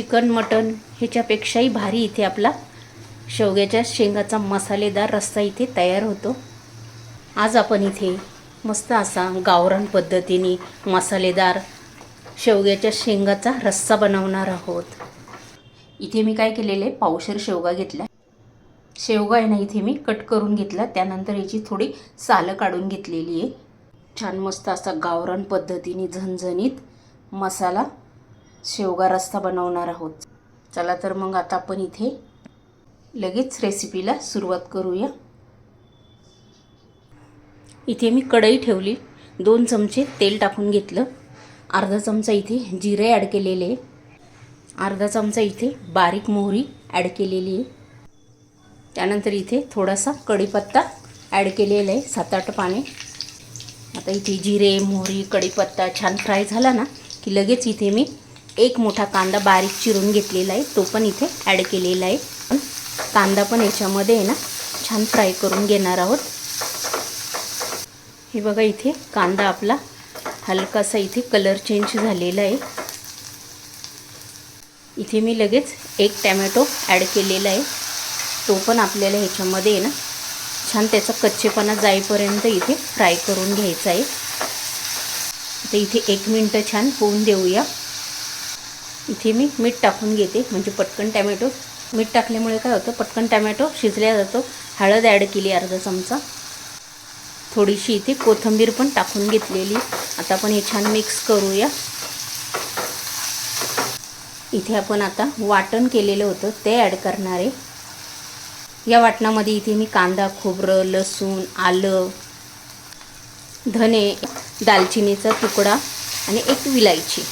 Chicken mutton ह्याच्यापेक्षाही भारी इथे आपला शेवग्याच्या शेंगाचा मसालेदार रस्सा इथे तयार होतो। आज आपण इथे मस्त असा गावरान पद्धतीने मसालेदार शेवग्याच्या शेंगाचा रस्सा बनवणार आहोत। इथे मी काय केलेले आहे, पावशेर शेवगा घेतला। शेवगा आहे ना इथे मी कट करून घेतला, त्यानंतर याची थोडी सालं काढून घेतलेली आहे। छान मस्त असा गावरान पद्धतीने झणझणीत मसाला शेवगा रस्सा बनवणार आहोत। चला तर मग आता आपण इथे लगेच रेसिपीला सुरुवात करूया। इथे मी कढई ठेवली, 2 चमचे तेल टाकून घेतलं, अर्धा चमचा इथे जिरे ॲड केलेले, अर्धा चमचा इथे बारीक मोहरी ॲड केलेली आहे। त्यानंतर इथे थोडासा कढीपत्ता ॲड केलेला आहे, 7-8 पाने। आता इथे जिरे मोहरी कढीपत्ता छान फ्राय झाला ना की लगेच इथे मी एक मोठा कांदा बारीक चिरून घेतलेला आहे, तो पण इथे ॲड केलेला आहे। कांदा पण याच्यामध्ये आहे ना छान फ्राय करून घेणार आहोत। हे बघा इथे कांदा आपला हलकासा इथे कलर चेंज झालेला आहे। इथे मी लगेच एक टोमॅटो ॲड केलेला आहे, तो पण आपल्याला ह्याच्यामध्ये आहे ना छान त्याचा कच्चेपणा जाईपर्यंत इथे फ्राय करून घ्यायचा आहे। आता इथे 1 मिनिट छान होऊन देऊया। इथे मी मीठ टाकून घेते, म्हणजे पटकन टोमॅटो, मीठ टाकल्यामुळे काय होतं पटकन टोमॅटो शिजल्या जातो। हळद ॲड केली अर्धा चमचा, थोडीशी इथे कोथिंबीर पण टाकून घेतलेली। आता आपण हे छान मिक्स करूया। इथे आपण आता वाटण केलेलं होतं ते ॲड करणार आहे। या वाटणामध्ये इथे मी कांदा खोबरं लसूण आलं धने दालचिनीचा तुकडा आणि एक विलायची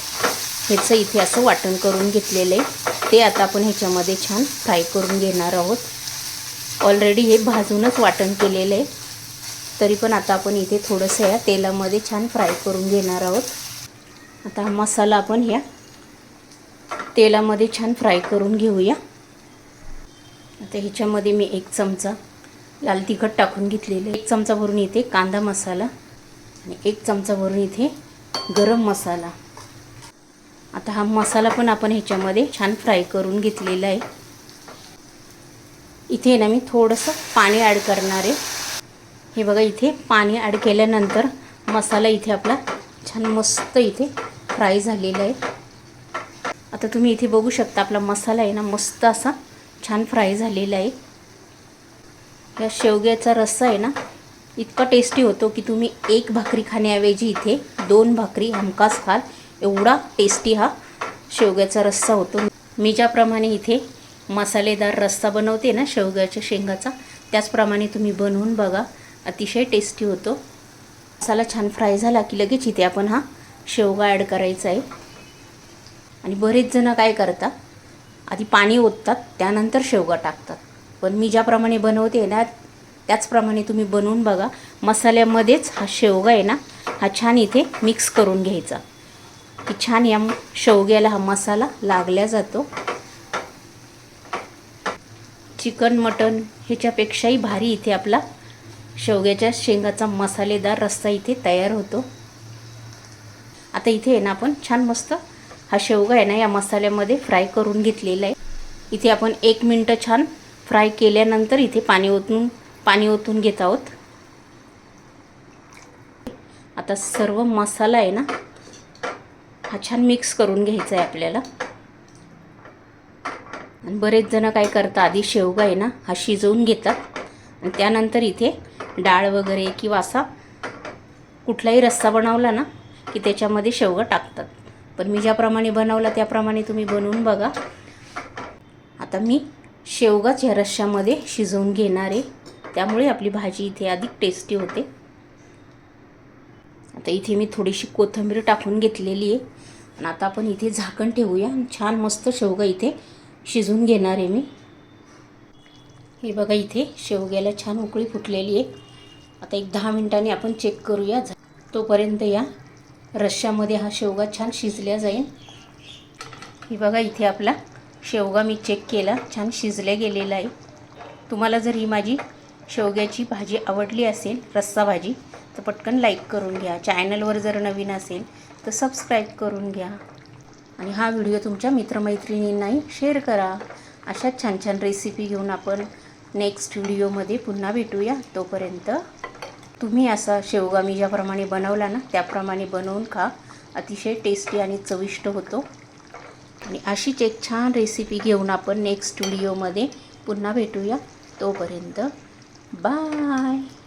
ह्याचं इथे असं वाटण करून घेतलेलं आहे। ते आता आपण ह्याच्यामध्ये छान फ्राय करून घेणार आहोत। ऑलरेडी हे भाजूनच वाटण केलेलं आहे, तरी पण आता आपण इथे थोडंसं या तेलामध्ये छान फ्राय करून घेणार आहोत। आता हा मसाला आपण ह्या तेलामध्ये छान फ्राय करून घेऊया। आता ह्याच्यामध्ये मी 1 चमचा लाल तिखट टाकून घेतलेलं आहे, 1 चमचा भरून इथे कांदा मसाला आणि 1 चमचा भरून इथे गरम मसाला। आता हा मसाला पण आपण ह्याच्यामध्ये छान फ्राय करून घेतलेला आहे। इथे ना मी थोडंसं पाणी ॲड करणार आहे। हे बघा इथे पाणी ॲड केल्यानंतर मसाला इथे आपला छान मस्त इथे फ्राय झालेला आहे। आता तुम्ही इथे बघू शकता आपला मसाला आहे ना मस्त असा छान फ्राय झालेला आहे। या शेवग्याचा रस्सा आहे ना इतका टेस्टी होतो की तुम्ही 1 भाकरी खाण्याऐवजी इथे 2 भाकरी हमखास खाल, एवढा टेस्टी हा शेवग्याचा रस्सा होतो। मी ज्याप्रमाणे इथे मसालेदार रस्सा बनवते ना शेवग्याच्या शेंगाचा, त्याचप्रमाणे तुम्ही बनवून बघा, अतिशय टेस्टी होतो। मसाला छान फ्राय झाला की लगेच इथे आपण हा शेवगा ॲड करायचा आहे। आणि बरेच जण काय करतात, आधी पाणी ओततात त्यानंतर शेवगा टाकतात, पण मी ज्याप्रमाणे बनवते ना त्याचप्रमाणे तुम्ही बनवून बघा। मसाल्यामध्येच हा शेवगा आहे ना हा छान इथे मिक्स करून घ्यायचा की छान या शेवग्याला हा मसाला लागल्या जातो। चिकन मटन ह्याच्यापेक्षाही भारी इथे आपला शेवग्याच्या शेंगाचा मसालेदार रस्सा इथे तयार होतो। आता इथे आहे ना आपण छान मस्त हा शेवगा आहे ना या मसाल्यामध्ये फ्राय करून घेतलेला आहे। इथे आपण 1 मिनिट छान फ्राय केल्यानंतर इथे पाणी ओतून घेत आहोत। आता सर्व मसाला आहे ना हा छान मिक्स करून घ्यायचा आहे आपल्याला। आणि बरेच जण काय करतात, आधी शेवगा आहे ना हा शिजवून घेतात आणि त्यानंतर इथे डाळ वगैरे किंवा असा कुठलाही रस्सा बनवला ना की त्याच्यामध्ये शेवगा टाकतात, पण मी ज्याप्रमाणे बनवला त्याप्रमाणे तुम्ही बनवून बघा। आता मी शेवगाच या रश्श्यामध्ये शिजवून घेणार आहे, त्यामुळे आपली भाजी इथे अधिक टेस्टी होते। आता इथे मी थोडीशी कोथिंबीर टाकून घेतलेली आहे आणि आता आपण इथे झाकण ठेवूया आणि छान मस्त शेवगा इथे शिजवून घेणार आहे मी। हे बघा इथे शेवग्याला छान उकळी फुटलेली आहे। आता एक 10 मिनिटांनी आपण चेक करूया, तोपर्यंत या रश्श्यामध्ये हा शेवगा छान शिजल्या जाईल। हे बघा इथे आपला शेवगा मी चेक केला, छान शिजल्या गेलेला आहे। तुम्हाला जर ही माझी शेवग्याची भाजी आवडली असेल, रस्सा भाजी, तर पटकन लाईक करून घ्या। चॅनलवर जर नवीन असेल तर सबस्क्राईब करून घ्या। आणि हा व्हिडिओ तुमच्या मित्रमैत्रिणींनाही शेअर करा. अशाच छान छान रेसिपी घेऊन आपण नेक्स्ट व्हिडिओमध्ये पुन्हा भेटूया. तोपर्यंत तुम्ही असा शेवगा मी ज्याप्रमाणे बनवला ना त्याप्रमाणे बनवून खा. अतिशय टेस्टी आणि चविष्ट होतो. आणि अशीच एक छान रेसिपी घेऊन आपण नेक्स्ट व्हिडिओमध्ये पुन्हा भेटूया. तोपर्यंत बाय.